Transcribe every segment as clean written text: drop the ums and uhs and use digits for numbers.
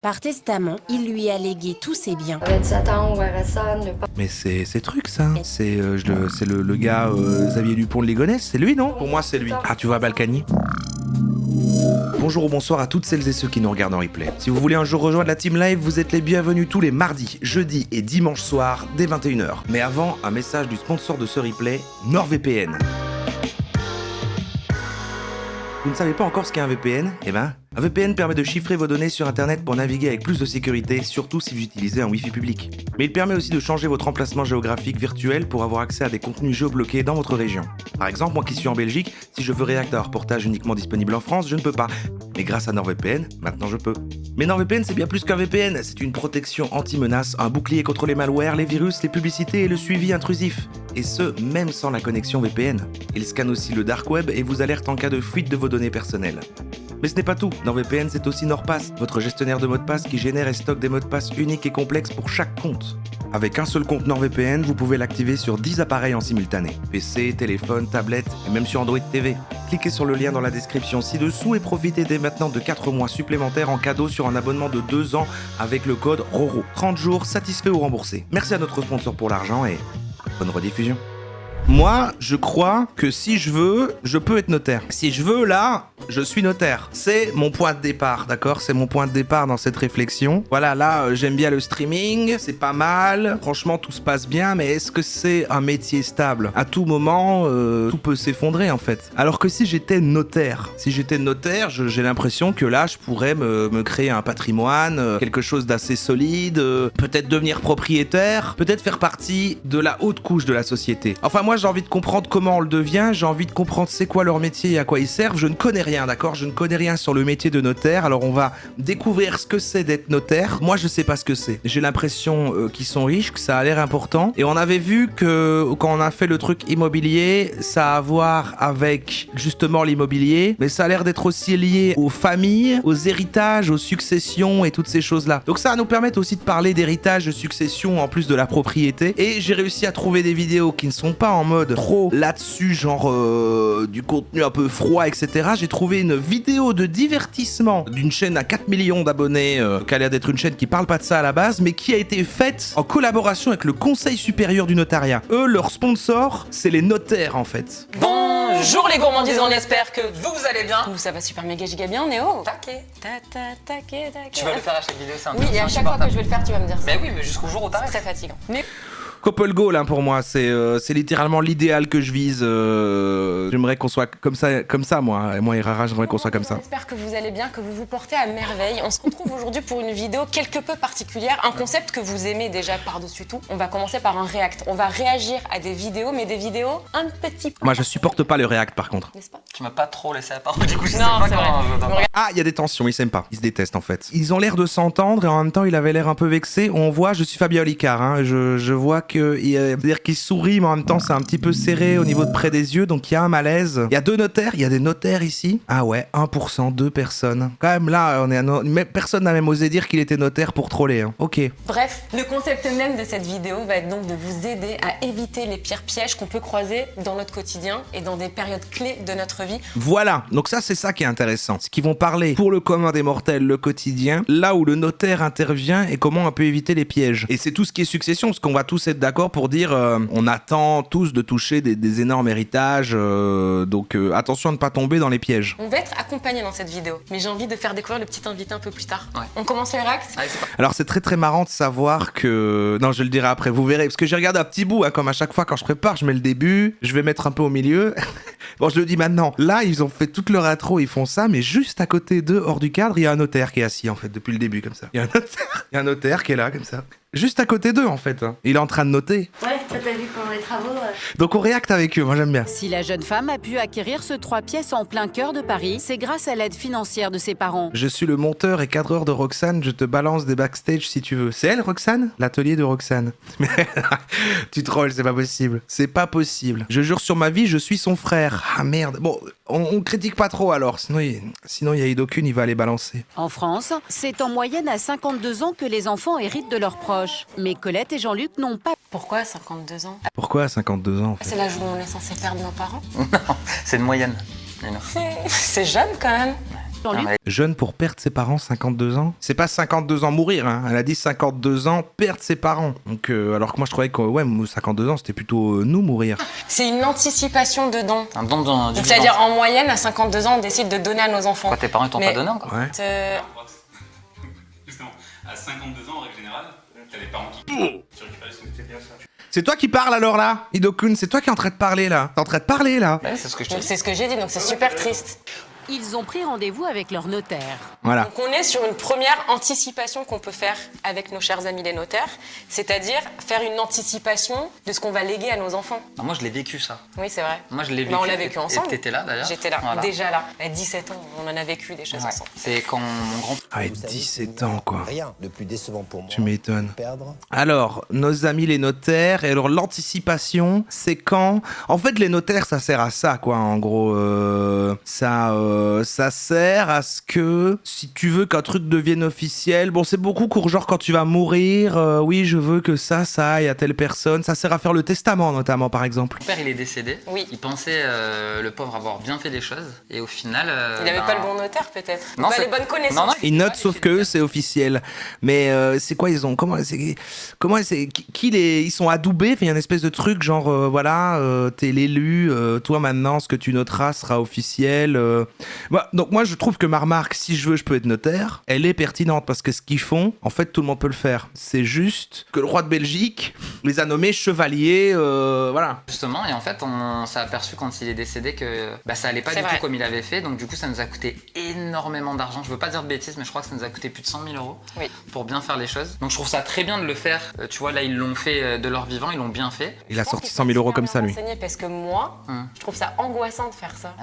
Par testament, il lui a légué tous ses biens. 27 ans au RSA, ne pas... Mais c'est truc ça. C'est le gars Xavier Dupont de Ligonnès, c'est lui non? Pour moi c'est lui. Ah tu vois Balkany? Bonjour ou bonsoir à toutes celles et ceux qui nous regardent en replay. Si vous voulez un jour rejoindre la Team Live, vous êtes les bienvenus tous les mardis, jeudis et dimanches soirs dès 21h. Mais avant, un message du sponsor de ce replay, NordVPN. Vous ne savez pas encore ce qu'est un VPN? Eh ben, un VPN permet de chiffrer vos données sur internet pour naviguer avec plus de sécurité, surtout si vous utilisez un Wi-Fi public. Mais il permet aussi de changer votre emplacement géographique virtuel pour avoir accès à des contenus géobloqués dans votre région. Par exemple, moi qui suis en Belgique, si je veux réacter un reportage uniquement disponible en France, je ne peux pas. Mais grâce à NordVPN, maintenant je peux. Mais NordVPN, c'est bien plus qu'un VPN, c'est une protection anti-menace, un bouclier contre les malwares, les virus, les publicités et le suivi intrusif. Et ce, même sans la connexion VPN. Il scanne aussi le dark web et vous alerte en cas de fuite de vos données personnelles. Mais ce n'est pas tout, NordVPN c'est aussi NordPass, votre gestionnaire de mots de passe qui génère et stocke des mots de passe uniques et complexes pour chaque compte. Avec un seul compte NordVPN, vous pouvez l'activer sur 10 appareils en simultané. PC, téléphone, tablette et même sur Android TV. Cliquez sur le lien dans la description ci-dessous et profitez dès maintenant de 4 mois supplémentaires en cadeau sur un abonnement de 2 ans avec le code RORO. 30 jours satisfait ou remboursé. Merci à notre sponsor pour l'argent et bonne rediffusion. Moi, je crois que si je veux, je peux être notaire. Si je veux, là, je suis notaire. C'est mon point de départ, d'accord? C'est mon point de départ dans cette réflexion. Voilà, là, j'aime bien le streaming, c'est pas mal. Franchement, tout se passe bien, mais est-ce que c'est un métier stable? À tout moment, tout peut s'effondrer, en fait. Alors que si j'étais notaire, j'ai l'impression que là, je pourrais me créer un patrimoine, quelque chose d'assez solide, peut-être devenir propriétaire, peut-être faire partie de la haute couche de la société. Enfin, moi, j'ai envie de comprendre comment on le devient, j'ai envie de comprendre c'est quoi leur métier et à quoi ils servent. Je ne connais rien, d'accord? Je ne connais rien sur le métier de notaire, alors on va découvrir ce que c'est d'être notaire. Moi, je sais pas ce que c'est. J'ai l'impression qu'ils sont riches, que ça a l'air important. Et on avait vu que quand on a fait le truc immobilier, ça a à voir avec justement l'immobilier, mais ça a l'air d'être aussi lié aux familles, aux héritages, aux successions et toutes ces choses-là. Donc ça va nous permettre aussi de parler d'héritage, de succession en plus de la propriété. Et j'ai réussi à trouver des vidéos qui ne sont pas en mode trop là-dessus, genre du contenu un peu froid, etc. J'ai trouvé une vidéo de divertissement d'une chaîne à 4 millions d'abonnés, qui a l'air d'être une chaîne qui parle pas de ça à la base, mais qui a été faite en collaboration avec le Conseil supérieur du notariat. Eux, leur sponsor, c'est les notaires en fait. Bonjour les gourmandises, on espère que vous allez bien. Ouh, ça va super méga giga bien, Néo. Taquet. Taquet. Tu vas le faire à chaque vidéo, c'est un Oui, et à chaque fois que je vais le faire, tu vas me dire ça. Mais oui, mais jusqu'au jour où C'est t'arrêtes. très fatigant. Mais Couple goal hein, pour moi, c'est littéralement l'idéal que je vise. J'aimerais qu'on soit comme ça moi. Et moi et Rara, j'aimerais qu'on soit comme ça. j'espère que vous allez bien, que vous vous portez à merveille. On se retrouve aujourd'hui pour une vidéo quelque peu particulière, un concept que vous aimez déjà par-dessus tout. On va commencer par un react. On va réagir à des vidéos, mais des vidéos un petit peu... Moi, je supporte pas le react par contre. N'est-ce pas? Tu m'as pas trop laissé la parole, du coup je sais Non, pas c'est comment vrai. je dois- Ah, il y a des tensions, ils s'aiment pas. Ils se détestent en fait. Ils ont l'air de s'entendre et en même temps, il avait l'air un peu vexé. On voit, je suis Fabien Olicard, hein, je vois que c'est-à-dire qu'il sourit, mais en même temps, c'est un petit peu serré au niveau de près des yeux, donc il y a un malaise. Il y a deux notaires, il y a des notaires ici. Ah ouais, 1%, 2 personnes. Quand même là, mais personne n'a même osé dire qu'il était notaire pour troller. Hein. Ok. Bref, le concept même de cette vidéo va être donc de vous aider à éviter les pires pièges qu'on peut croiser dans notre quotidien et dans des périodes clés de notre vie. Voilà, donc ça c'est ça qui est intéressant. Ce qu'ils vont parler pour le commun des mortels, le quotidien, là où le notaire intervient et comment on peut éviter les pièges. Et c'est tout ce qui est succession, parce qu'on va tous être d'accord pour dire on attend tous de toucher des énormes héritages, donc attention à ne pas tomber dans les pièges. On va être accompagné dans cette vidéo, mais j'ai envie de faire découvrir le petit invité un peu plus tard. Ouais. On commence les réacts? Allez, c'est parti. Alors c'est très très marrant de savoir que... Non, je le dirai après, vous verrez, parce que j'ai regardé un petit bout, hein, comme à chaque fois quand je prépare, je mets le début, je vais mettre un peu au milieu. Bon, je le dis maintenant, là ils ont fait toute leur intro, ils font ça, mais juste à côté d'eux, hors du cadre, il y a un notaire qui est assis en fait, depuis le début comme ça. Il y a un notaire qui est là comme ça. Juste à côté d'eux en fait. Hein. Il est en train de noter. Ouais, toi t'as vu pendant les travaux... Donc on réacte avec eux, moi j'aime bien. Si la jeune femme a pu acquérir ce 3 pièces en plein cœur de Paris, c'est grâce à l'aide financière de ses parents. Je suis le monteur et cadreur de Roxane, je te balance des backstage si tu veux. C'est elle Roxane? L'atelier de Roxane. Mais tu trolls, c'est pas possible. C'est pas possible. Je jure sur ma vie, je suis son frère. Ah merde. Bon, on critique pas trop alors, sinon il y a Idokun, il va aller balancer. En France, c'est en moyenne à 52 ans que les enfants héritent de leurs proches. Mais Colette et Jean-Luc n'ont pas... Pourquoi 52 ans? Pourquoi à 52 ans en fait? C'est l'âge où on est censé perdre nos parents? Non, c'est une moyenne. Mais non. C'est jeune quand même. Jean-Luc Jeune pour perdre ses parents, 52 ans. C'est pas 52 ans mourir, hein. Elle a dit 52 ans perdre ses parents. Donc, alors que moi je croyais que 52 ans c'était plutôt nous mourir. C'est une anticipation de don. Un don Donc, c'est-à-dire en moyenne, à 52 ans, on décide de donner à nos enfants. Quoi, tes parents ils t'ont Mais- pas donné encore? Ouais. Justement, à 52 ans, en règle générale, t'as les parents qui... Tu récupères c'était bien ça. C'est toi qui parles alors là, Idokun, c'est toi qui es en train de parler là. T'es en train de parler là. Ouais, c'est ce que je te Donc dis. c'est ce que j'ai dit, donc c'est super triste. Ils ont pris rendez-vous avec leur notaire. Voilà. Donc on est sur une première anticipation qu'on peut faire avec nos chers amis les notaires, c'est-à-dire faire une anticipation de ce qu'on va léguer à nos enfants. Ah, moi je l'ai vécu ça. Oui, c'est vrai. Moi je l'ai vécu. Bah, on l'a vécu Et ensemble. t'étais là d'ailleurs. J'étais là, Voilà. déjà là. À 17 ans, on en a vécu des choses Ouais. ensemble. C'est quand mon grand Ah, 17 ans quoi. Rien de plus décevant pour moi. Tu m'étonnes. Perdre. Alors, nos amis les notaires, et alors l'anticipation, c'est quand... En fait, les notaires, ça sert à ça, quoi, en gros. Ça sert à ce que, si tu veux qu'un truc devienne officiel, bon, c'est beaucoup court, genre quand tu vas mourir, oui, je veux que ça aille à telle personne. Ça sert à faire le testament, notamment, par exemple. père il est décédé. Oui. Il pensait, le pauvre, avoir bien fait des choses. Et au final. Il n'avait pas le bon notaire peut-être. Non, Pas c'est- les bonnes connaissances. Non, non, Ils notent, sauf que eux, c'est officiel. Mais c'est quoi, ils ont... Ils sont adoubés, il y a une espèce de truc, genre, t'es l'élu, toi maintenant, ce que tu noteras sera officiel. Donc moi, je trouve que ma remarque, si je veux, je peux être notaire, elle est pertinente, parce que ce qu'ils font, en fait, tout le monde peut le faire. C'est juste que le roi de Belgique les a nommés chevaliers, voilà. Justement, et en fait, on s'est aperçu quand il est décédé que ça allait pas C'est du vrai. tout comme il avait fait. Donc, du coup, ça nous a coûté énormément d'argent. Je veux pas dire de bêtises, mais je crois que ça nous a coûté plus de 100 000 euros Oui. pour bien faire les choses. Donc, je trouve ça très bien de le faire. Tu vois, là, ils l'ont fait de leur vivant, ils l'ont bien fait. Il a Je pense sorti qu'il 100 000 euros faut comme super ça, bien lui. renseigner, parce que moi, je trouve ça angoissant de faire ça.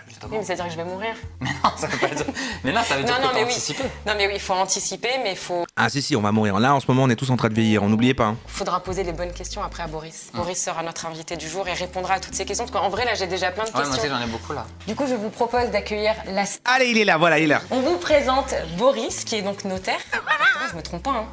Justement. Oui, mais c'est-à-dire que je vais mourir. Mais non, ça veut pas dire. Mais non, ça veut dire Non, que t'as mais oui. anticipé. Non, mais oui, il faut anticiper, mais il Ah si, on va mourir. Là, en ce moment, on est tous en train de vieillir, on n'oubliez pas. Hein. faudra poser les bonnes questions après à Boris. Boris sera notre invité du jour et répondra à toutes ces questions. Parce qu'en vrai, là, j'ai déjà plein de Ouais, moi questions. aussi, j'en ai beaucoup là. Du coup, je vous propose d'accueillir la... Allez, il est là, voilà, il est là. On vous présente Boris, qui est donc notaire. Je me trompe pas, hein.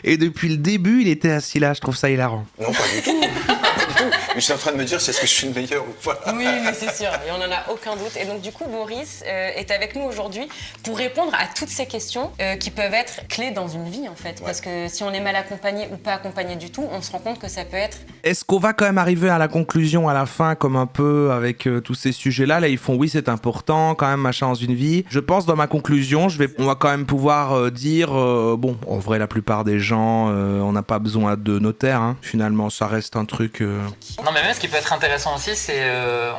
Et depuis le début, il était assis là, je trouve ça hilarant. Non, pas du tout. Pas du tout. Mais je suis en train de me dire, est-ce que je suis le meilleur ou pas? Oui, mais c'est sûr, et on n'en a aucun doute. Et donc du coup, Boris est avec nous aujourd'hui pour répondre à toutes ces questions qui peuvent être clés dans une vie en fait. Parce que si on est mal accompagné ou pas accompagné du tout, on se rend compte que ça peut être... Est-ce qu'on va quand même arriver à la conclusion à la fin, comme un peu avec tous ces sujets-là? Là, ils font oui, c'est important, quand même, machin dans une vie. Je pense, dans ma conclusion, on va quand même pouvoir dire, bon, en vrai, la plupart des gens, on n'a pas besoin de notaire, hein. Finalement, ça reste un truc... Non, mais même ce qui peut être intéressant aussi, c'est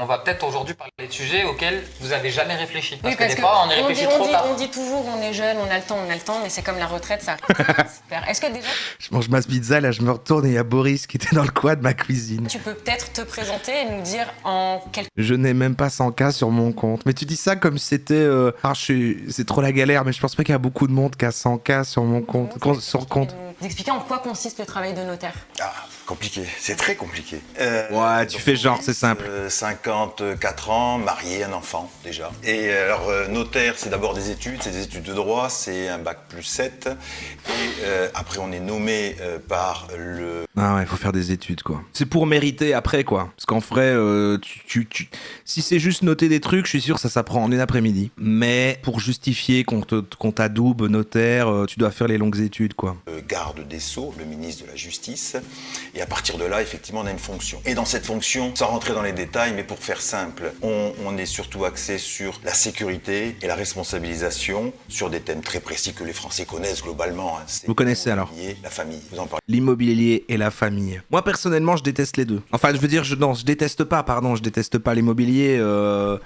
on va peut-être aujourd'hui parler de sujets auxquels vous avez jamais réfléchi. Parce que des fois, on y réfléchit trop tard. on dit toujours on est jeune, on a le temps, mais c'est comme la retraite, ça. Super. Est-ce que déjà, Je mange ma pizza, là, je me retourne et il y a Boris qui était dans le coin de ma cuisine. tu peux peut-être te présenter et nous dire en quelques... Je n'ai même pas 100K sur mon compte. Mais tu dis ça comme si c'était... c'est trop la galère, mais je pense pas qu'il y a beaucoup de monde qui a 100K sur mon compte. Sur le compte. Nous expliquer en quoi consiste le travail de notaire. Ah, compliqué. C'est très compliqué. Ouais, tu fais genre, c'est simple. 54 ans, marié, un enfant déjà. Et alors, notaire, c'est d'abord des études, c'est des études de droit, c'est un bac plus 7. Et après, on est nommé par le... Ah ouais, faut faire des études, quoi. C'est pour mériter après, quoi. Parce qu'en vrai, si c'est juste noter des trucs, je suis sûr ça s'apprend en une après-midi. Mais pour justifier qu'on t'adoube notaire, tu dois faire les longues études, quoi. garde des Sceaux, le ministre de la Justice. Et à partir de là, effectivement, on a une fonction. Et dans cette fonction, sans rentrer dans les détails, mais pour faire simple, on est surtout axé sur la sécurité et la responsabilisation sur des thèmes très précis que les Français connaissent globalement. Hein. C'est Vous connaissez alors? La famille, vous en parlez. L'immobilier et la famille. Moi, personnellement, je déteste les deux. Enfin, je veux dire, je déteste pas l'immobilier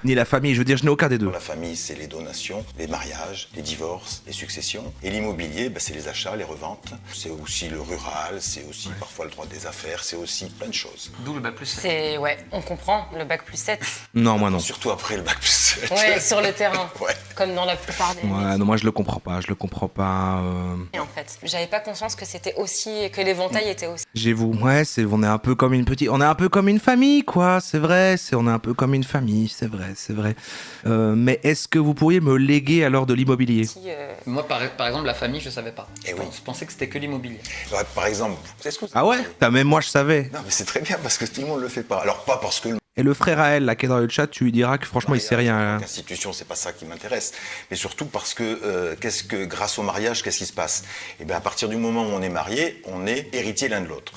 ni la famille. Je veux dire, je n'ai aucun des deux. La famille, c'est les donations, les mariages, les divorces, les successions. Et l'immobilier, c'est les achats, les reventes. C'est aussi le rural, c'est aussi parfois le droit des affaires, c'est aussi plein de choses. D'où le bac plus 7. C'est, ouais, on comprend, le bac plus 7. Non, moi non. Surtout après le bac plus 7. Ouais, sur le terrain. Ouais. Comme dans la plupart des... Ouais, non, moi je le comprends pas. En fait, j'avais pas conscience que c'était aussi, que l'éventail était aussi... J'avoue, ouais, on est un peu comme une famille, quoi. C'est vrai, on est un peu comme une famille, c'est vrai. Mais est-ce que vous pourriez me léguer alors de l'immobilier? Moi, par exemple, la famille, je savais pas. Eh oui. Je pensais que c'était que l'immobilier. Ouais, par exemple, c'est ce que vous Ah ouais? Même moi je savais. Non, mais c'est très bien parce que tout le monde le fait pas. Alors, pas parce que le Et le frère à elle, là, qui est dans le chat, tu lui diras que franchement, il sait rien. Hein. L'institution, c'est pas ça qui m'intéresse. Mais surtout parce que, grâce au mariage, qu'est-ce qui se passe? Eh bien, à partir du moment où on est marié, on est héritier l'un de l'autre.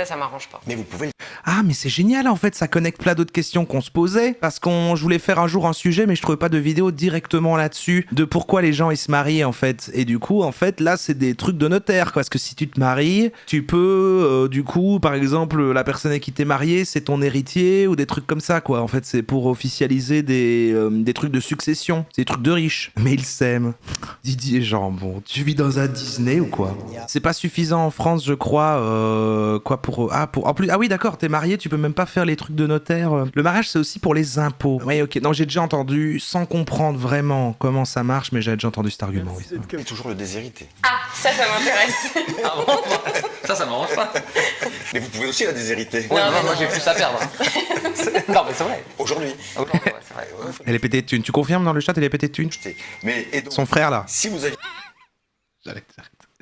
Ça m'arrange pas. Mais vous pouvez... Ah, mais c'est génial, en fait, ça connecte plein d'autres questions qu'on se posait. Parce je voulais faire un jour un sujet, mais je trouvais pas de vidéo directement là-dessus, de pourquoi les gens, ils se marient, en fait. Et du coup, en fait, là, c'est des trucs de notaire, quoi. Parce que si tu te maries, tu peux, du coup, par exemple, la personne avec qui t'es marié, c'est ton héritier, ou des trucs comme ça, quoi. En fait, c'est pour officialiser des trucs de succession. C'est des trucs de riches. Mais ils s'aiment. Didier Jambon, tu vis dans un Disney ou quoi? C'est pas suffisant en France, je crois, en plus, ah oui, d'accord, t'es marié, tu peux même pas faire les trucs de notaire. Le mariage, c'est aussi pour les impôts. Oui, ok. Non, j'ai déjà entendu, sans comprendre vraiment comment ça marche, mais j'avais déjà entendu cet argument. Oui, C'est toujours le déshérité. Ah, ça m'intéresse. Ah bon ça m'arrange pas. Mais vous pouvez aussi la déshériter. Ouais, moi j'ai plus à perdre. Non, mais c'est vrai. Aujourd'hui. Ouais, c'est vrai. Elle est pétée de thunes. Tu confirmes dans le chat, elle est pétée de thunes? Et donc, Son frère, là. si vous aviez...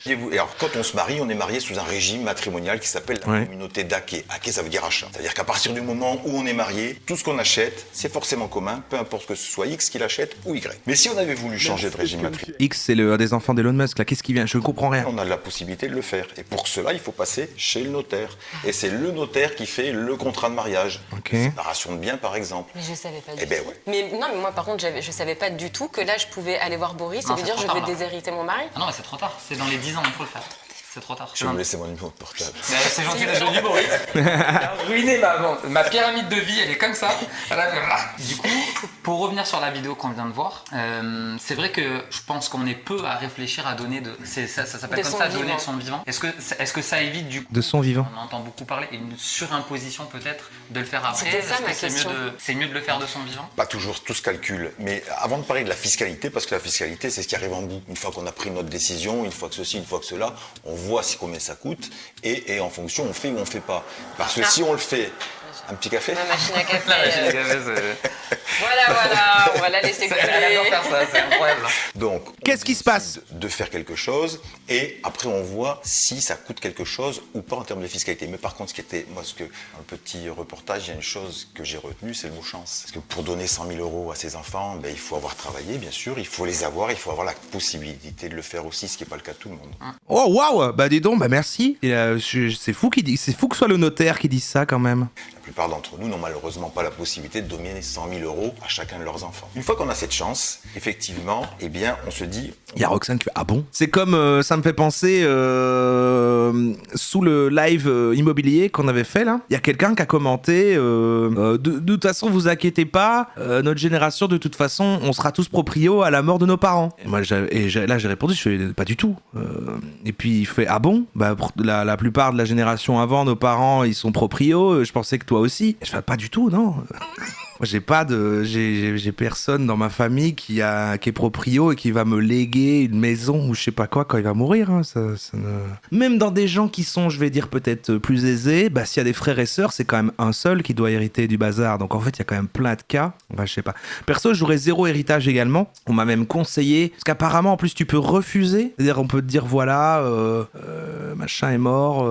Et alors, quand on se marie, on est marié sous un régime matrimonial qui s'appelle la communauté d'Aké. Aké, ça veut dire achat. C'est-à-dire qu'à partir du moment où on est marié, tout ce qu'on achète, c'est forcément commun, peu importe que ce soit X qui l'achète ou Y. Mais si on avait voulu changer de régime matrimonial, X, c'est un des enfants d'Elon Musk, là. Qu'est-ce qui vient? Je ne comprends rien. on a la possibilité de le faire. Et pour cela, il faut passer chez le notaire. Et c'est le notaire qui fait le contrat de mariage. Ok. Séparation de biens, par exemple. Mais je savais pas du Eh ben tout. ouais. Mais non, mais moi par contre, je savais pas du tout que là je pouvais aller voir Boris Non, et lui c'est dire trop je tard, vais là. déshériter mon mari. Ah non, mais c'est trop tard. C'est dans les 10 ans qu'il faut le faire. C'est trop tard. Je vais me laisser mon numéro de portable. Mais c'est gentil d'être venu, Boris. Il a ruiné ma pyramide de vie, elle est comme ça. Du coup, pour revenir sur la vidéo qu'on vient de voir, c'est vrai que je pense qu'on est peu à réfléchir à donner ça s'appelle De comme son ça, vivant. donner de son vivant. Est-ce que ça évite du coup, De son vivant. on entend beaucoup parler, une surimposition peut-être de le faire après? C'était ça, Est-ce que ma c'est question. c'est mieux de le faire de son vivant? Pas toujours, tout se calcule. Mais avant de parler de la fiscalité, parce que la fiscalité, c'est ce qui arrive en bout. Une fois qu'on a pris notre décision, une fois que ceci, une fois que cela, on voit combien ça coûte et en fonction, on fait ou on fait pas. Parce que si on le fait, un petit café. Ma machine à café. La machine à café, c'est... Voilà, on va la laisser couler. Elle adore faire ça, c'est incroyable. Donc, Qu'est-ce qui se passe? De faire quelque chose et après on voit si ça coûte quelque chose ou pas en termes de fiscalité. Mais par contre, dans le petit reportage, il y a une chose que j'ai retenue, c'est le mot chance. Parce que pour donner 100 000 euros à ses enfants, il faut avoir travaillé, bien sûr, il faut les avoir, il faut avoir la possibilité de le faire aussi, ce qui n'est pas le cas de tout le monde. Oh, waouh! Bah, dis donc, bah, merci. C'est fou que ce soit le notaire qui dise ça, quand même. La plupart d'entre nous n'ont malheureusement pas la possibilité de donner 100 000 euros à chacun de leurs enfants. Une fois qu'on a cette chance, effectivement, eh bien, on se dit... Il y a Roxane qui fait « Ah bon ?» C'est comme, ça me fait penser, sous le live immobilier qu'on avait fait, là, il y a quelqu'un qui a commenté de toute façon, vous inquiétez pas, notre génération, de toute façon, on sera tous proprios à la mort de nos parents. » Et moi, là, j'ai répondu, je fais « Pas du tout. » Et puis, il fait « Ah bon ?» Bah, pour la plupart de la génération avant, nos parents, ils sont proprios, je pensais que toi aussi. Et je fais « Pas du tout, non. » Moi, j'ai personne dans ma famille qui est proprio et qui va me léguer une maison ou je sais pas quoi quand il va mourir. Hein. Même dans des gens qui sont, je vais dire, peut-être plus aisés, bah, s'il y a des frères et sœurs, c'est quand même un seul qui doit hériter du bazar. Donc en fait, il y a quand même plein de cas. Enfin, je sais pas. Perso, j'aurais 0 héritage également. On m'a même conseillé, parce qu'apparemment, en plus, tu peux refuser. C'est-à-dire, on peut te dire, voilà, machin est mort.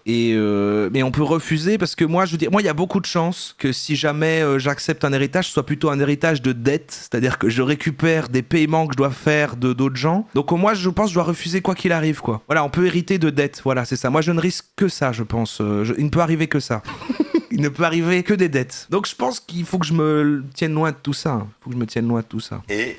Mais on peut refuser parce que moi, je veux dire, il y a beaucoup de chances que si jamais j'accepte un héritage, ce soit plutôt un héritage de dette, c'est-à-dire que je récupère des paiements que je dois faire de d'autres gens. Donc moi, je pense que je dois refuser quoi qu'il arrive, quoi. Voilà, on peut hériter de dettes, voilà, c'est ça. Moi, je ne risque que ça, je pense. Il ne peut arriver que ça. Il ne peut arriver que des dettes. Donc je pense qu'il faut que je me tienne loin de tout ça. Et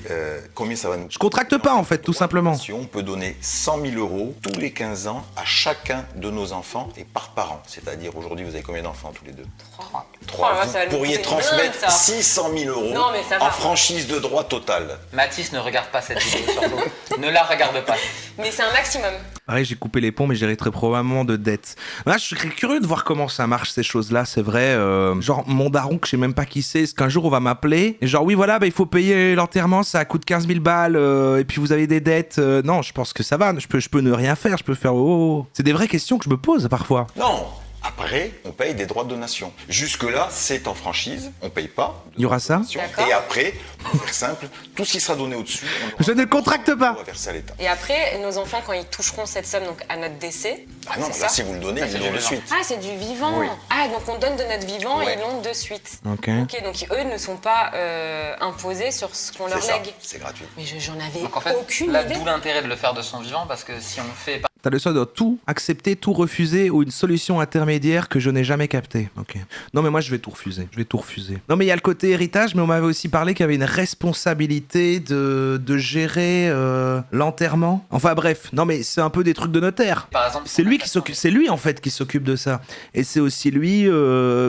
combien ça va nous... Je contracte pas, en fait, tout simplement. On peut donner 100 000 euros tous les 15 ans à chacun de nos enfants et par parent. C'est-à-dire, aujourd'hui, vous avez combien d'enfants tous les deux? 3. Oh, ça va nous Vous pourriez coûter transmettre une blinde, ça. 600 000 euros Non, mais ça va. en franchise de droit total. Mathis, ne regarde pas cette vidéo, surtout. Ne la regarde pas. Mais c'est un maximum. Pareil, j'ai coupé les ponts, mais j'hériterai probablement de dettes. Là, je serais curieux de voir comment ça marche, ces choses-là, c'est vrai. Genre, mon daron, que je sais même pas qui c'est, est-ce qu'un jour on va m'appeler et genre, oui, voilà, bah, il faut payer l'enterrement, ça coûte 15 000 balles, et puis vous avez des dettes. Non, je pense que ça va, je peux ne rien faire, je peux faire... Oh. C'est des vraies questions que je me pose parfois. Non, Après, on paye des droits de donation. Jusque-là, c'est en franchise, on paye pas. Il y aura ça ? D'accord. Et après, pour faire simple, tout ce qui sera donné au-dessus, Je ne contracte pas. on va verser à l'État. Et après, nos enfants, quand ils toucheront cette somme donc à notre décès, Ah non, c'est là, ça si vous le donnez, Ah, ils c'est l'ont du de vivant. suite. Ah, c'est du vivant. Oui. Ah, donc on donne de notre vivant et Ouais. ils l'ont de suite. Ok. Ok, donc eux ne sont pas imposés sur ce qu'on leur C'est ça, lègue. c'est gratuit. Mais j'en avais Donc en fait, aucune là, idée. d'où l'intérêt de le faire de son vivant, parce que si on le fait T'as le choix de tout accepter, tout refuser ou une solution intermédiaire que je n'ai jamais captée. Ok. Non mais moi je vais tout refuser. Je vais tout refuser. Non mais il y a le côté héritage, mais on m'avait aussi parlé qu'il y avait une responsabilité de gérer l'enterrement. Enfin bref. Non mais c'est un peu des trucs de notaire. par exemple, C'est lui qui s'occupe. C'est lui en fait qui s'occupe de ça. Et c'est aussi lui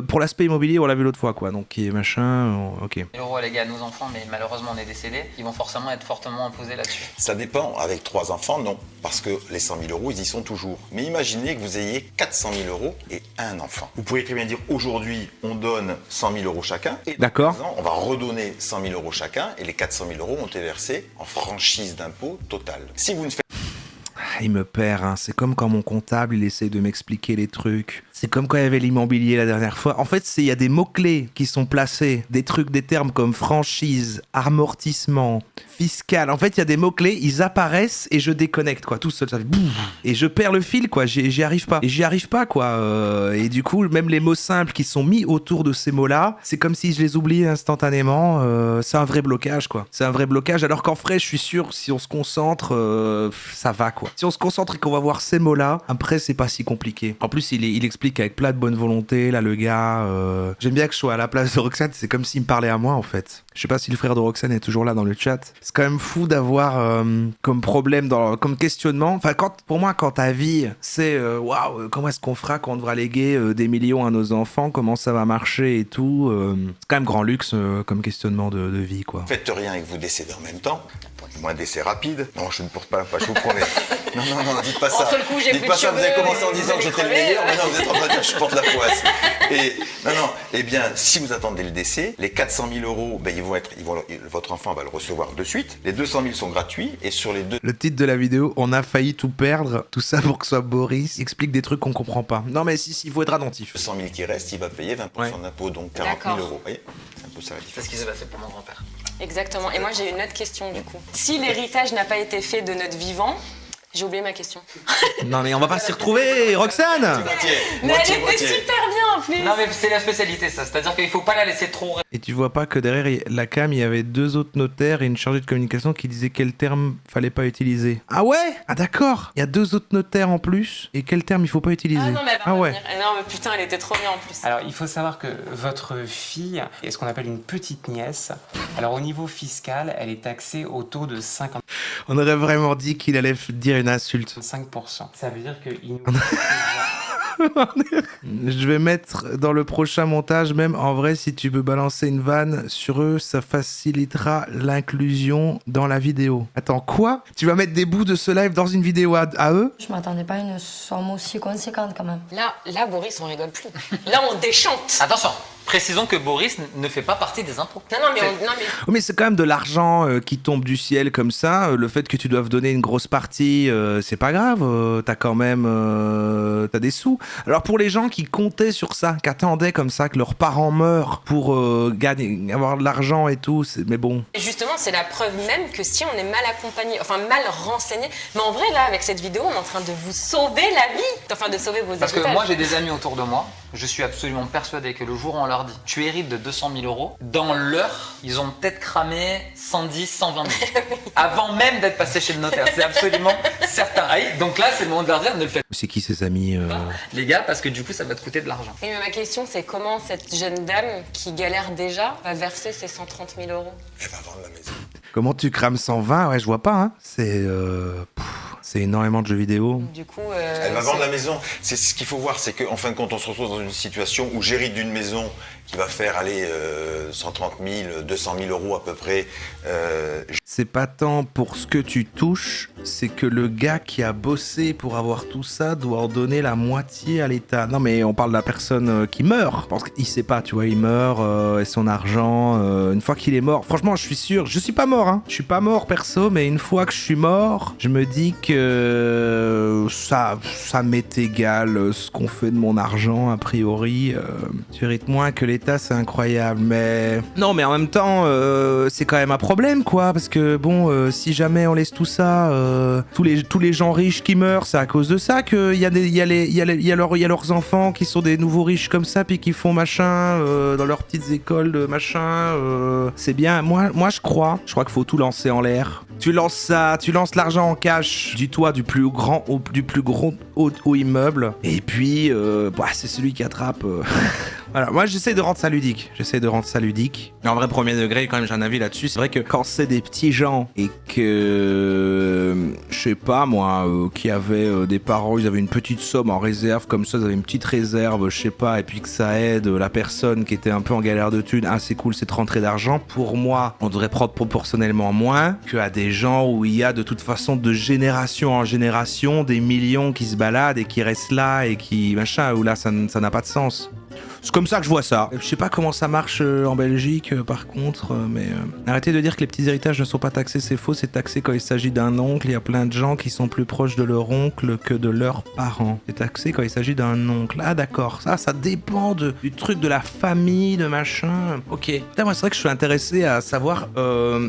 pour l'aspect immobilier. On l'a vu l'autre fois quoi. Donc qui est machin. Ok. 1 000 € légués à nos enfants, mais malheureusement on est décédé, ils vont forcément être fortement imposés là-dessus. Ça dépend. Avec 3 enfants, non. Parce que les 100 000 €, ils y sont toujours. Mais imaginez que vous ayez 400 000 € et un enfant. Vous pourriez très bien dire aujourd'hui, on donne 100 000 € chacun. Et dans D'accord. 15 ans, on va redonner 100 000 € chacun. Et les 400 000 € ont été versés en franchise d'impôt totale. Si vous ne faites Il me perd, hein. C'est comme quand mon comptable il essaie de m'expliquer les trucs. C'est comme quand il y avait l'immobilier la dernière fois. En fait, il y a des mots-clés qui sont placés, des trucs, des termes comme franchise, amortissement, fiscal. En fait, il y a des mots-clés, ils apparaissent et je déconnecte, quoi. Tout seul, ça fait boum. Et je perds le fil, quoi. J'y arrive pas. Et j'y arrive pas, quoi. Et du coup, même les mots simples qui sont mis autour de ces mots-là, c'est comme si je les oubliais instantanément. C'est un vrai blocage, quoi. C'est un vrai blocage. Alors qu'en vrai, je suis sûr, si on se concentre, ça va, quoi. Si on se concentre et qu'on va voir ces mots-là, après, c'est pas si compliqué. En plus, il explique avec plein de bonne volonté, là, le gars. J'aime bien que je sois à la place de Roxane. C'est comme s'il me parlait à moi, en fait. Je sais pas si le frère de Roxane est toujours là dans le chat. C'est quand même fou d'avoir comme problème, comme questionnement. Enfin, pour moi, quand ta vie, c'est waouh, comment est-ce qu'on fera quand on devra léguer des millions à nos enfants, comment ça va marcher et tout. C'est quand même grand luxe comme questionnement de vie, quoi. faites rien et que vous décédez en même temps, du moins un décès rapide. Non, je ne porte pas la poisse, je vous promets. Non, dites pas ça. Entre le coup, j'ai Dites plus pas de ça, vous avez cheveux, commencé en vous disant que allez j'étais le crever. meilleur, maintenant vous êtes en train de dire que je porte la poisse. Et non, eh bien, si vous attendez le décès, les 400 000 €, ben, votre enfant va le recevoir de suite. Les 200 000 sont gratuits et sur les deux. Le titre de la vidéo, on a failli tout perdre, tout ça pour que ce soit Boris, il explique des trucs qu'on comprend pas. Non mais si, il faut être attentif. 200 000 qui restent, il va payer 20% d'impôt, donc 40 000 €. Vous voyez, c'est un peu ça la C'est ce différence. qui s'est passé pour mon grand-père. Exactement. Et moi, j'ai une autre question du coup. Si l'héritage n'a pas été fait de notre vivant, j'ai oublié ma question. Non mais on va pas s'y retrouver, Roxane. Mais elle était super bien en plus. Non mais c'est la spécialité ça, c'est-à-dire qu'il faut pas la laisser trop. Et tu vois pas que derrière la cam, il y avait 2 autres notaires et une chargée de communication qui disaient quel terme fallait pas utiliser. Ah ouais? Ah d'accord. Il y a 2 autres notaires en plus et quel terme il faut pas utiliser. Ah non, mais elle va Ah ouais. revenir. Ah non, mais putain, elle était trop bien en plus. Alors, il faut savoir que votre fille est ce qu'on appelle une petite nièce. Alors, au niveau fiscal, elle est taxée au taux de 55%. On aurait vraiment dit qu'il allait dire une insulte. Ça veut dire qu'il nous... Je vais mettre dans le prochain montage, même en vrai, si tu peux balancer une vanne sur eux, ça facilitera l'inclusion dans la vidéo. Attends, quoi? Tu vas mettre des bouts de ce live dans une vidéo à eux? Je m'attendais pas à une somme aussi conséquente quand même. Là, Boris, on rigole plus. Là, on déchante. Attention, précisons que Boris ne fait pas partie des impôts. Non, mais Oh, mais c'est quand même de l'argent qui tombe du ciel comme ça. Le fait que tu doives donner une grosse partie, c'est pas grave. T'as quand même t'as des sous. Alors pour les gens qui comptaient sur ça, qui attendaient comme ça que leurs parents meurent pour avoir de l'argent et tout, mais bon. Et justement, c'est la preuve même que si on est mal accompagné, enfin mal renseigné, mais en vrai, là, avec cette vidéo, on est en train de vous sauver la vie. Enfin, de sauver vos Parce que héritages. moi j'ai des amis autour de moi, je suis absolument persuadé que le jour où on leur dit tu hérites de 200 000 €, dans l'heure, ils ont peut-être cramé 110, 120 000. Avant même d'être passé chez le notaire, c'est absolument certain. Ah oui, donc là, c'est le moment de leur dire ne le faites C'est qui ces amis pas, les gars, parce que du coup, ça va te coûter de l'argent. Et mais ma question, c'est comment cette jeune dame qui galère déjà va verser ses 130 000 €? Elle va vendre la maison. Comment tu crames 120? Ouais, je vois pas, hein. C'est énormément de jeux vidéo. Du coup, Elle va vendre la maison. C'est ce qu'il faut voir, c'est qu'en fin de compte, on se retrouve dans une situation où j'hérite d'une maison qui va faire aller 130 000, 200 000 € à peu près. C'est pas tant pour ce que tu touches, c'est que le gars qui a bossé pour avoir tout ça doit en donner la moitié à l'État. Non mais on parle de la personne qui meurt. Parce qu'il sait pas, tu vois, il meurt et son argent, une fois qu'il est mort. Franchement, je suis sûr, je suis pas mort, hein. Je suis pas mort perso, mais une fois que je suis mort, je me dis que ça m'est égal ce qu'on fait de mon argent, a priori. Tu hérites moins que l'État, c'est incroyable. Mais non, mais en même temps, c'est quand même un problème, quoi. Parce que bon, si jamais on laisse tout ça, tous les gens riches qui meurent, c'est à cause de ça qu'il y a leurs enfants qui sont des nouveaux riches comme ça, puis qui font machin dans leurs petites écoles de machin. C'est bien. Moi, je crois qu'il faut tout lancer en l'air. Tu lances ça, tu lances l'argent en cash du toit du plus gros haut immeuble. Et puis, c'est celui qui attrape. Voilà, moi j'essaie de rendre ça ludique. Mais en vrai, premier degré, quand même, j'ai un avis là-dessus. C'est vrai que quand c'est des petits gens et que, je sais pas moi, qui avaient des parents, ils avaient une petite somme en réserve, comme ça, ils avaient une petite réserve, je sais pas, et puis que ça aide la personne qui était un peu en galère de thunes. Ah, c'est cool cette rentrée d'argent. Pour moi, on devrait prendre proportionnellement moins qu'à des gens où il y a de toute façon de génération en génération des millions qui se baladent et qui restent là et qui machin, où là ça n'a pas de sens. C'est comme ça que je vois ça. Je sais pas comment ça marche en Belgique, par contre, mais arrêtez de dire que les petits héritages ne sont pas taxés, c'est faux. C'est taxé quand il s'agit d'un oncle. Il y a plein de gens qui sont plus proches de leur oncle que de leurs parents. C'est taxé quand il s'agit d'un oncle. Ah d'accord, ça dépend du truc de la famille, de machin. Ok. Putain, moi c'est vrai que je suis intéressé à savoir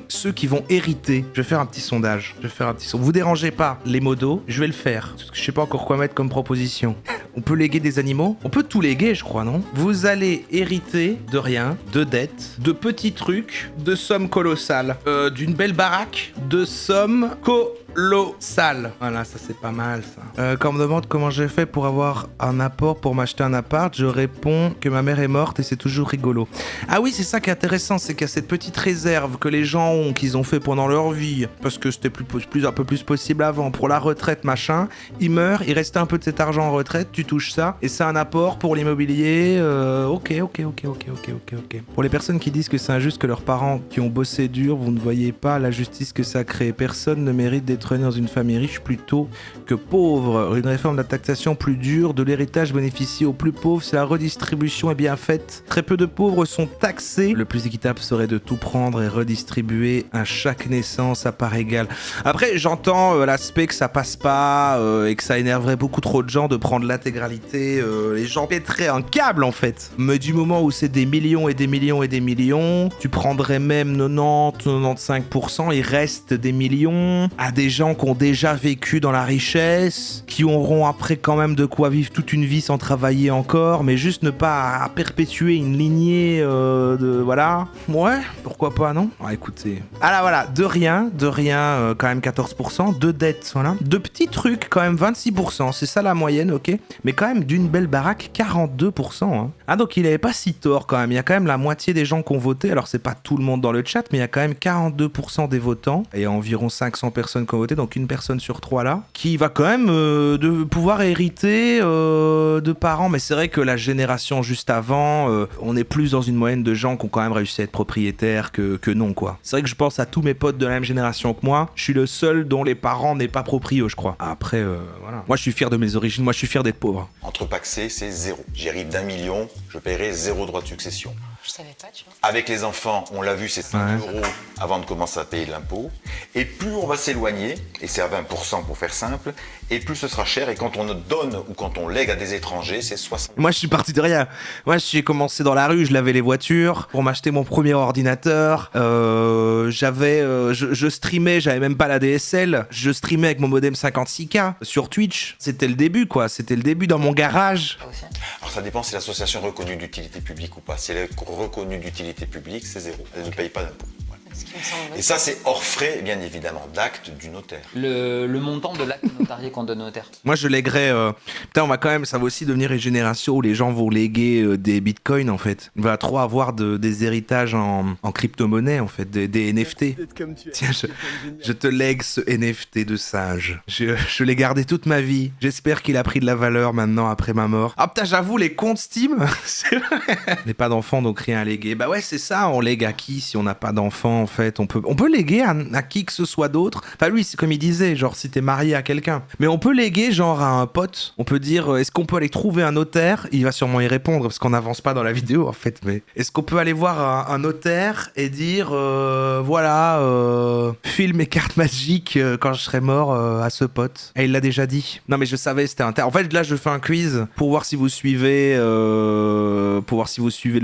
ceux qui vont hériter. Je vais faire un petit sondage. Vous dérangez pas les modos, je vais le faire. Parce que je sais pas encore quoi mettre comme proposition. On peut léguer des animaux. On peut tout léguer, je crois, non ? Vous allez hériter de rien, de dettes, de petits trucs, de sommes colossales, d'une belle baraque, de sommes colossales. Voilà, ça c'est pas mal ça. Quand on me demande comment j'ai fait pour avoir un apport pour m'acheter un appart, je réponds que ma mère est morte et c'est toujours rigolo. Ah oui, c'est ça qui est intéressant, c'est qu'il y a cette petite réserve que les gens ont, qu'ils ont fait pendant leur vie, parce que c'était un peu plus possible avant, pour la retraite machin, ils meurent, il reste un peu de cet argent en retraite, tu touches ça, et c'est un apport pour l'immobilier, ok. Pour les personnes qui disent que c'est injuste que leurs parents qui ont bossé dur, vous ne voyez pas la justice que ça crée. Personne ne mérite d'être né dans une famille riche plutôt que pauvre. Une réforme de la taxation plus dure, de l'héritage bénéficie aux plus pauvres, si la redistribution est bien faite. Très peu de pauvres sont taxés. Le plus équitable serait de tout prendre et redistribuer à chaque naissance à part égale. Après, j'entends l'aspect que ça passe pas et que ça énerverait beaucoup trop de gens de prendre l'intégralité. Les gens pèteraient un câble en fait. Mais du moment où c'est des millions et des millions et des millions, tu prendrais même 90-95%, il reste des millions à des gens qui ont déjà vécu dans la richesse, qui auront après quand même de quoi vivre toute une vie sans travailler encore, mais juste ne pas perpétuer une lignée de... Voilà. Ouais, pourquoi pas, non ? Ah, écoutez. Ah là, voilà, de rien, quand même 14%, de dettes, voilà. De petits trucs, quand même 26%, c'est ça la moyenne, ok ? Mais quand même d'une belle baraque, 42%, hein. Ah, donc il avait pas si tort quand même, il y a quand même la moitié des gens qui ont voté, alors c'est pas tout le monde dans le chat, mais il y a quand même 42% des votants, et environ 500 personnes qui ont voté, donc une personne sur 3 là, qui va quand même de pouvoir hériter de parents, mais c'est vrai que la génération juste avant, on est plus dans une moyenne de gens qui ont quand même réussi à être propriétaires que non, quoi. C'est vrai que je pense à tous mes potes de la même génération que moi, je suis le seul dont les parents n'est pas proprio, je crois. Après, voilà. Moi je suis fier de mes origines, moi je suis fier d'être pauvre. Entre pacsés, c'est 0. J'hérite d'1 million, je paierai 0 droit de succession. Je savais pas, tu vois. Avec les enfants, on l'a vu, c'est 5 € avant de commencer à payer l'impôt. Et plus on va s'éloigner, et c'est à 20% pour faire simple, et plus ce sera cher. Et quand on donne ou quand on lègue à des étrangers, c'est 60%. Moi, je suis parti de rien. Moi, j'ai commencé dans la rue, je lavais les voitures pour m'acheter mon premier ordinateur. Je streamais, j'avais même pas la DSL. Je streamais avec mon modem 56K sur Twitch. C'était le début, quoi. C'était le début dans mon garage. Alors ça dépend si l'association est reconnue d'utilité publique ou pas. Si elle est reconnue d'utilité publique, c'est 0. Elle ne paye pas d'impôt. Voilà. Et ça, c'est hors frais, bien évidemment, d'acte du notaire. Le montant de l'acte notarié qu'on donne au notaire. Moi, je lèguerais... Putain, on va quand même... Ça va aussi devenir une génération où les gens vont léguer des bitcoins, en fait. On va trop avoir des héritages en crypto-monnaie, en fait, des NFT. Tiens, je te lègue ce NFT de singe. Je l'ai gardé toute ma vie. J'espère qu'il a pris de la valeur maintenant, après ma mort. Ah putain, j'avoue, les comptes Steam, c'est vrai. On n'a pas d'enfants, donc rien à léguer. Bah ouais, c'est ça, on lègue à qui si on n'a pas d'enfants ? en fait. On peut léguer à qui que ce soit d'autre. Enfin lui, c'est comme il disait, genre si t'es marié à quelqu'un. Mais on peut léguer genre à un pote. On peut dire, est-ce qu'on peut aller trouver un notaire? Il va sûrement y répondre parce qu'on n'avance pas dans la vidéo en fait. Mais est-ce qu'on peut aller voir un notaire et dire, voilà, file mes cartes magiques quand je serai mort à ce pote. Et il l'a déjà dit. Non mais je savais, c'était en fait là je fais un quiz pour voir si vous suivez le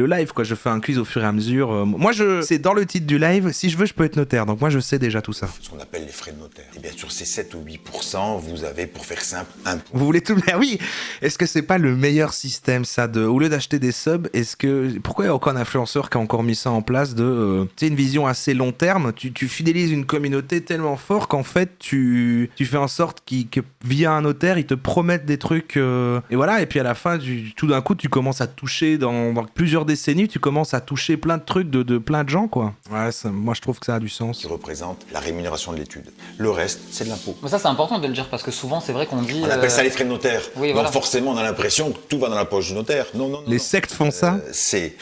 live quoi. Je fais un quiz au fur et à mesure. Moi c'est dans le titre du live. Si je veux je peux être notaire. Donc moi je sais déjà tout ça. Ce qu'on appelle les frais de notaire. Et bien sur ces 7 ou 8%, vous avez, pour faire simple, un point. Vous voulez tout mais oui. Est-ce que c'est pas le meilleur système ça de au lieu d'acheter des subs, pourquoi il y a aucun influenceur qui a encore mis ça en place de tu sais une vision assez long terme, tu fidélises une communauté tellement fort qu'en fait tu fais en sorte que via un notaire ils te promettent des trucs et voilà et puis à la fin tout d'un coup tu commences à toucher dans plusieurs décennies tu commences à toucher plein de trucs de plein de gens quoi. Ouais, moi je trouve que ça a du sens. Qui représente la rémunération de l'étude. Le reste c'est de l'impôt. Mais ça c'est important de le dire parce que souvent c'est vrai qu'on dit... On appelle ça les frais de notaire. Oui, donc voilà. forcément on a l'impression que tout va dans la poche du notaire. Non. Les sectes font ça. C'est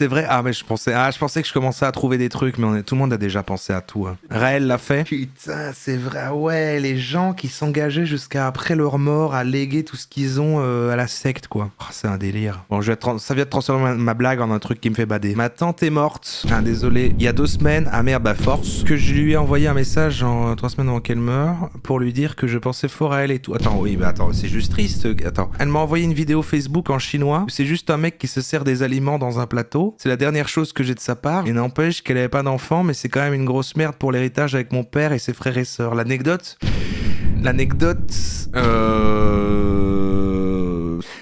vrai. Ah mais je pensais que je commençais à trouver des trucs mais tout le monde a déjà pensé à tout. Hein. Raël l'a fait. Putain c'est vrai. Ouais les gens qui s'engageaient jusqu'à après leur mort à léguer tout ce qu'ils ont à la secte quoi. Oh, c'est un délire. Bon ça vient de transformer ma blague en un truc qui me fait bader. Ma tante est morte. Ah désolé. Il y a 2 semaines. Ah merde bah force. Que je lui ai envoyé un message 3 semaines avant qu'elle meure pour lui dire que je pensais fort à elle et tout. Attends c'est juste triste. Attends. Elle m'a envoyé une vidéo Facebook en chinois. C'est juste un mec qui se sert des aliments dans un plateau. C'est la dernière chose que j'ai de sa part. Et n'empêche qu'elle avait pas d'enfant mais c'est quand même une grosse merde pour l'héritage avec mon père et ses frères et sœurs. L'anecdote,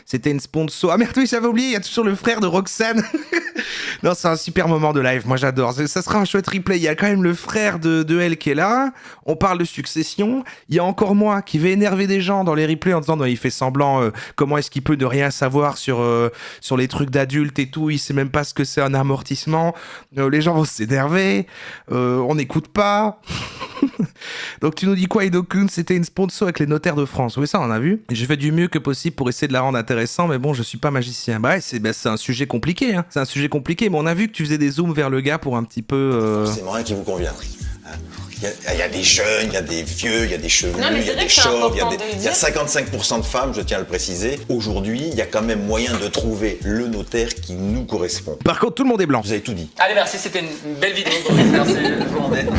c'était une sponsor. Ah merde, oui, j'avais oublié, il y a toujours le frère de Roxane. Non, c'est un super moment de live, moi j'adore. Ça sera un chouette replay. Il y a quand même le frère de elle qui est là. On parle de succession. Il y a encore moi qui vais énerver des gens dans les replays en disant non, il fait semblant, comment est-ce qu'il peut ne rien savoir sur les trucs d'adultes et tout. Il sait même pas ce que c'est un amortissement. Les gens vont s'énerver. On n'écoute pas. Donc tu nous dis quoi, Idokun? C'était une sponsor avec les notaires de France. Oui, ça on en a vu. J'ai fait du mieux que possible pour essayer de la rendre intéressante, mais bon, je suis pas magicien. Bah ouais, c'est un sujet compliqué, hein. C'est un sujet compliqué, mais on a vu que tu faisais des zooms vers le gars pour un petit peu... Forcément un qui vous convient. Il y a des jeunes, il y a des vieux, il y a des chevelus, Non, mais il y a c'est vrai des que c'est chauves, important de le il y a dire. 55% de femmes, je tiens à le préciser. Aujourd'hui, il y a quand même moyen de trouver le notaire qui nous correspond. Par contre, tout le monde est blanc. Vous avez tout dit. Allez merci, c'était une belle vidéo. Merci, je vous remercie.